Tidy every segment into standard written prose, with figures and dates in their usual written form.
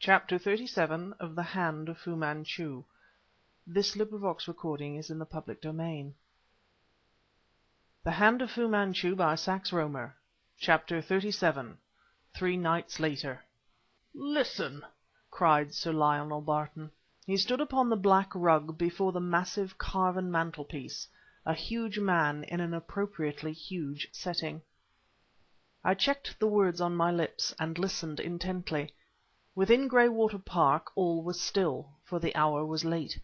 Chapter 37 of The Hand of Fu Manchu. This recording is in the public domain. The Hand of Fu Manchu by Sax Rohmer. Chapter 37. 3 Nights Later. "Listen!" cried Sir Lionel Barton. He stood upon the black rug before the massive carven mantelpiece, a huge man in an appropriately huge setting. I checked the words on my lips and listened intently. Within Graywater Park all was still, for the hour was late.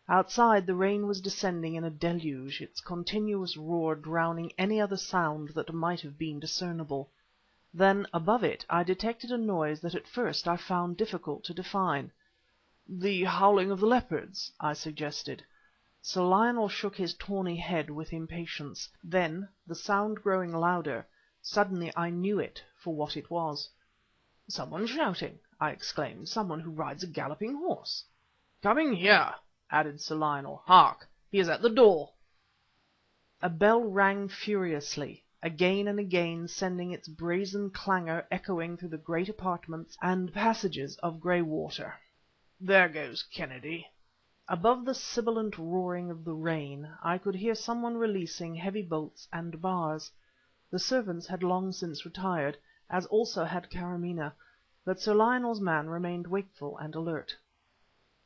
Outside the rain was descending in a deluge, its continuous roar drowning any other sound that might have been discernible. Then, above it, I detected a noise that at first I found difficult to define. "The howling of the leopards," I suggested. Sir Lionel shook his tawny head with impatience. Then, the sound growing louder, suddenly I knew it for what it was. "Someone shouting!" I exclaimed. "Someone who rides a galloping horse." "Coming here," added Sir Lionel. "Hark! He is at the door." A bell rang furiously, again and again sending its brazen clangor echoing through the great apartments and passages of Graywater. "There goes Kennedy." Above the sibilant roaring of the rain I could hear someone releasing heavy bolts and bars. The servants had long since retired, as also had Karamaneh, but Sir Lionel's man remained wakeful and alert.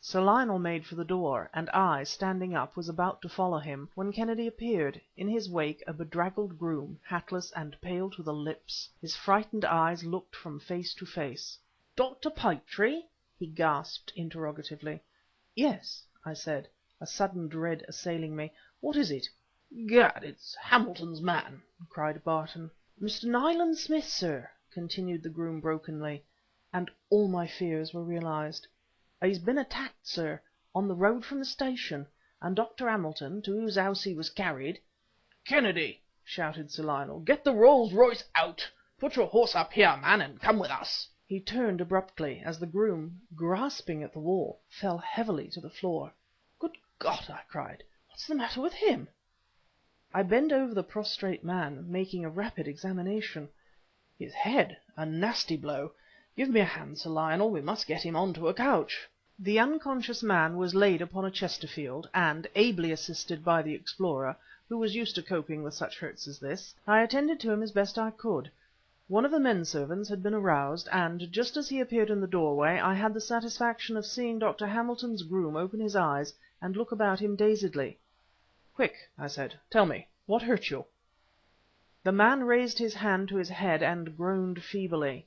Sir Lionel made for the door, and I, standing up, was about to follow him, when Kennedy appeared, in his wake a bedraggled groom, hatless and pale to the lips. His frightened eyes looked from face to face. "Dr. Pitre?" he gasped interrogatively. "Yes," I said, a sudden dread assailing me. "What is it?" "Gad, it's Hamilton's man!" cried Barton. "Mr. Nayland Smith, sir," continued the groom brokenly, and all my fears were realized. "He's been attacked, sir, on the road from the station, and Dr. Hamilton, to whose house he was carried—" "Kennedy!" shouted Sir Lionel, "get the Rolls Royce out! Put your horse up here, man, and come with us!" He turned abruptly, as the groom, grasping at the wall, fell heavily to the floor. "Good God!" I cried, "what's the matter with him?" I bent over the prostrate man, making a rapid examination. "His head! A nasty blow! Give me a hand, Sir Lionel, we must get him on to a couch." The unconscious man was laid upon a Chesterfield, and, ably assisted by the explorer, who was used to coping with such hurts as this, I attended to him as best I could. One of the men servants had been aroused, and, just as he appeared in the doorway, I had the satisfaction of seeing Dr. Hamilton's groom open his eyes and look about him dazedly. "Quick," I said, "tell me, what hurt you?" The man raised his hand to his head and groaned feebly.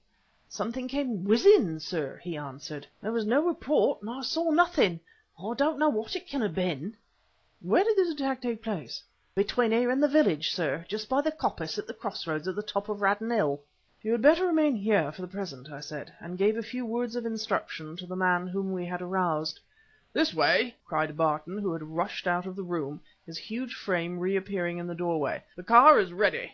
"Something came whizzing, sir," he answered. "There was no report, and I saw nothing. I don't know what it can have been." "Where did this attack take place?" "Between here and the village, sir, just by the coppice at the crossroads at the top of Raddon Hill." "You had better remain here for the present," I said, and gave a few words of instruction to the man whom we had aroused. "This way!" cried Barton, who had rushed out of the room, his huge frame reappearing in the doorway. "The car is ready."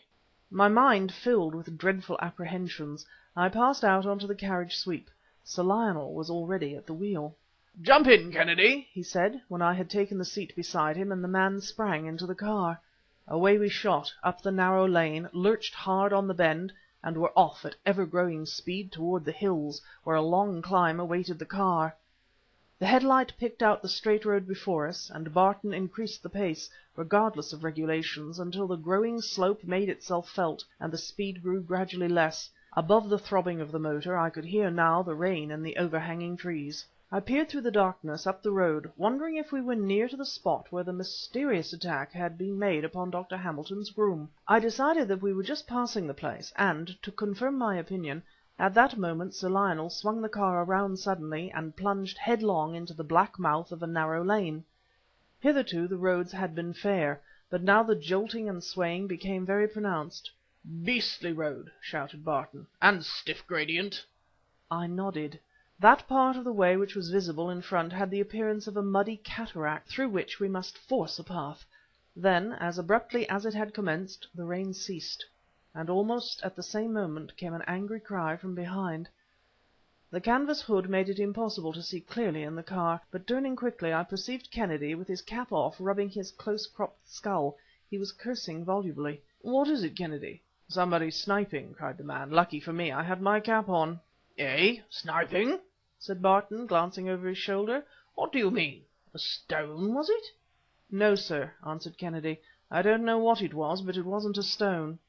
My mind filled with dreadful apprehensions, I passed out onto the carriage sweep. Sir Lionel was already at the wheel. "Jump in, Kennedy," he said, when I had taken the seat beside him, and the man sprang into the car. Away we shot, up the narrow lane, lurched hard on the bend, and were off at ever-growing speed toward the hills, where a long climb awaited the car. The headlight picked out the straight road before us, and Barton increased the pace, regardless of regulations, until the growing slope made itself felt, and the speed grew gradually less. Above the throbbing of the motor I could hear now the rain in the overhanging trees. I peered through the darkness up the road, wondering if we were near to the spot where the mysterious attack had been made upon Dr. Hamilton's groom. I decided that we were just passing the place, and, to confirm my opinion, at that moment Sir Lionel swung the car around suddenly and plunged headlong into the black mouth of a narrow lane. Hitherto the roads had been fair, but now the jolting and swaying became very pronounced. "Beastly road!" shouted Barton. "And stiff gradient." I nodded. That part of the way which was visible in front had the appearance of a muddy cataract, through which we must force a path. Then, as abruptly as it had commenced, the rain ceased, and almost at the same moment came an angry cry from behind. The canvas hood made it impossible to see clearly in the car, but turning quickly I perceived Kennedy, with his cap off, rubbing his close-cropped skull. He was cursing volubly. "What is it, Kennedy?" "Somebody sniping," cried the man. "Lucky for me I had my cap on." "Eh? Sniping?" said Barton, glancing over his shoulder. "What do you mean? A stone, was it?" "No, sir," answered Kennedy. "I don't know what it was, but it wasn't a stone."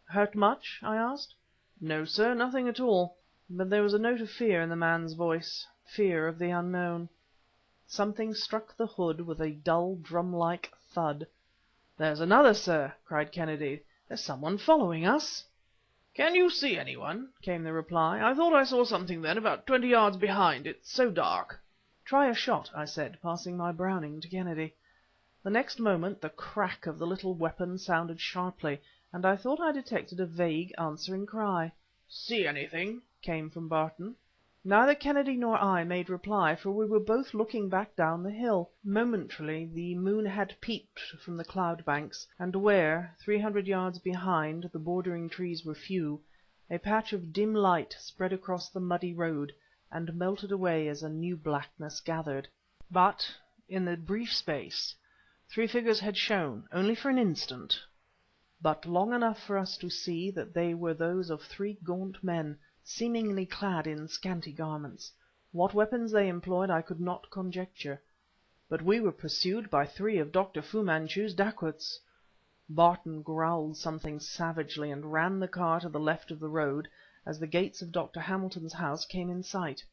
"Hurt much?" I asked. "No, sir, nothing at all." But there was a note of fear in the man's voice, fear of the unknown. Something struck the hood with a dull, drum-like thud. "There's another, sir!" cried Kennedy. "There's someone following us!" "Can you see anyone?" came the reply. "I thought I saw something then, about 20 yards behind. It's so dark." "Try a shot," I said, passing my Browning to Kennedy. The next moment the crack of the little weapon sounded sharply, and I thought I detected a vague, answering cry. "See anything?" came from Barton. Neither Kennedy nor I made reply, for we were both looking back down the hill. Momentarily the moon had peeped from the cloud banks, and where, 300 yards behind, the bordering trees were few, a patch of dim light spread across the muddy road and melted away as a new blackness gathered. But in the brief space three figures had shown, only for an instant, but long enough for us to see that they were those of three gaunt men, seemingly clad in scanty garments. What weapons they employed I could not conjecture. But we were pursued by three of Dr. Fu Manchu's dacoits. Barton growled something savagely and ran the car to the left of the road as the gates of Dr. Hamilton's house came in sight.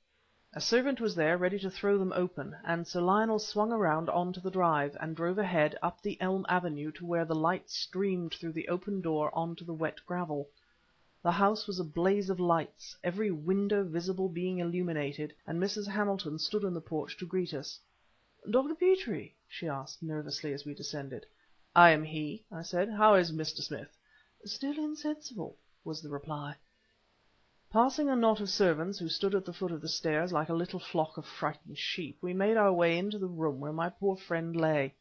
A servant was there ready to throw them open, and Sir Lionel swung around on to the drive, and drove ahead up the elm avenue to where the light streamed through the open door on to the wet gravel. The house was a blaze of lights, every window visible being illuminated, and Mrs. Hamilton stood in the porch to greet us. "Dr. Petrie?" she asked, nervously, as we descended. "I am he," I said. "How is Mr. Smith?" "Still insensible," was the reply. Passing a knot of servants who stood at the foot of the stairs like a little flock of frightened sheep, we made our way into the room where my poor friend lay.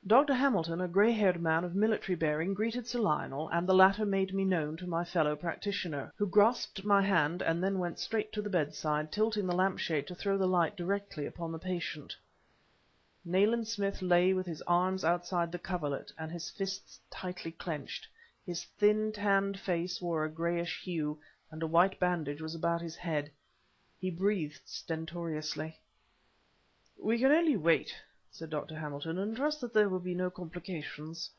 Dr. Hamilton, a grey-haired man of military bearing, greeted Sir Lionel, and the latter made me known to my fellow practitioner, who grasped my hand and then went straight to the bedside, tilting the lampshade to throw the light directly upon the patient. Nayland Smith lay with his arms outside the coverlet and his fists tightly clenched. His thin, tanned face wore a greyish hue, and a white bandage was about his head. He breathed stentoriously. "We can only wait," said Dr. Hamilton, "and trust that there will be no complications."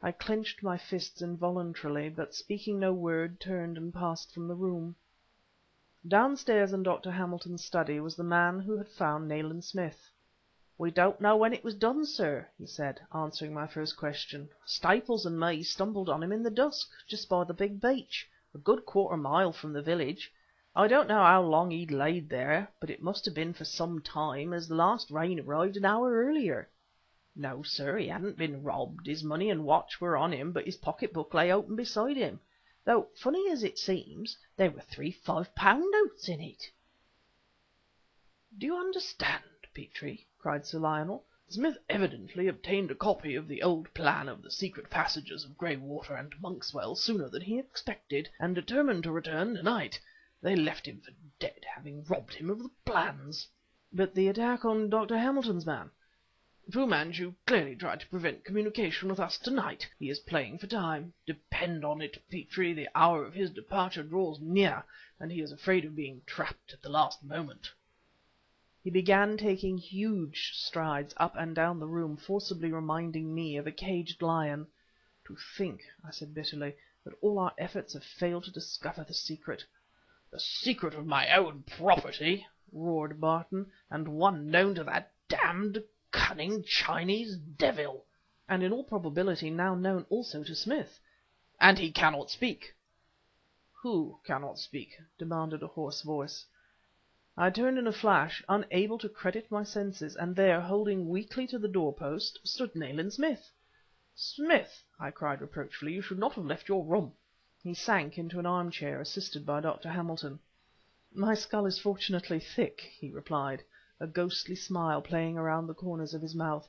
I clenched my fists involuntarily, but speaking no word, turned and passed from the room. Downstairs in Dr. Hamilton's study was the man who had found Nayland Smith. "We don't know when it was done, sir," he said, answering my first question. "Staples and me stumbled on him in the dusk, just by the big beech, a good quarter-mile from the village. I don't know how long he'd laid there, but it must have been for some time, as the last rain arrived an hour earlier. No, sir, he hadn't been robbed. His money and watch were on him, but his pocket-book lay open beside him, though, funny as it seems, there were 3 5-pound notes in it." "Do you understand, Petrie?" cried Sir Lionel. "Smith evidently obtained a copy of the old plan of the secret passages of Graywater and Monkswell sooner than he expected, and determined to return to-night. They left him for dead, having robbed him of the plans." "But the attack on Dr. Hamilton's man?" "Fu Manchu clearly tried to prevent communication with us to-night. He is playing for time. Depend on it, Petrie, the hour of his departure draws near, and he is afraid of being trapped at the last moment." He began taking huge strides up and down the room, forcibly reminding me of a caged lion. "To think," I said bitterly, "that all our efforts have failed to discover the secret." "The secret of my own property!" roared Barton, "and one known to that damned, cunning Chinese devil!" "And in all probability now known also to Smith." "And he cannot speak." "Who cannot speak?" demanded a hoarse voice. I turned in a flash, unable to credit my senses, and there, holding weakly to the doorpost, stood Nayland Smith. "Smith!" I cried reproachfully, "you should not have left your room." He sank into an armchair, assisted by Dr. Hamilton. "My skull is fortunately thick," he replied, a ghostly smile playing around the corners of his mouth,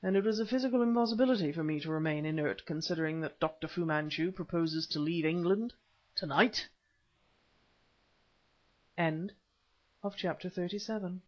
"and it was a physical impossibility for me to remain inert, considering that Dr. Fu Manchu proposes to leave England to-night." Chapter 37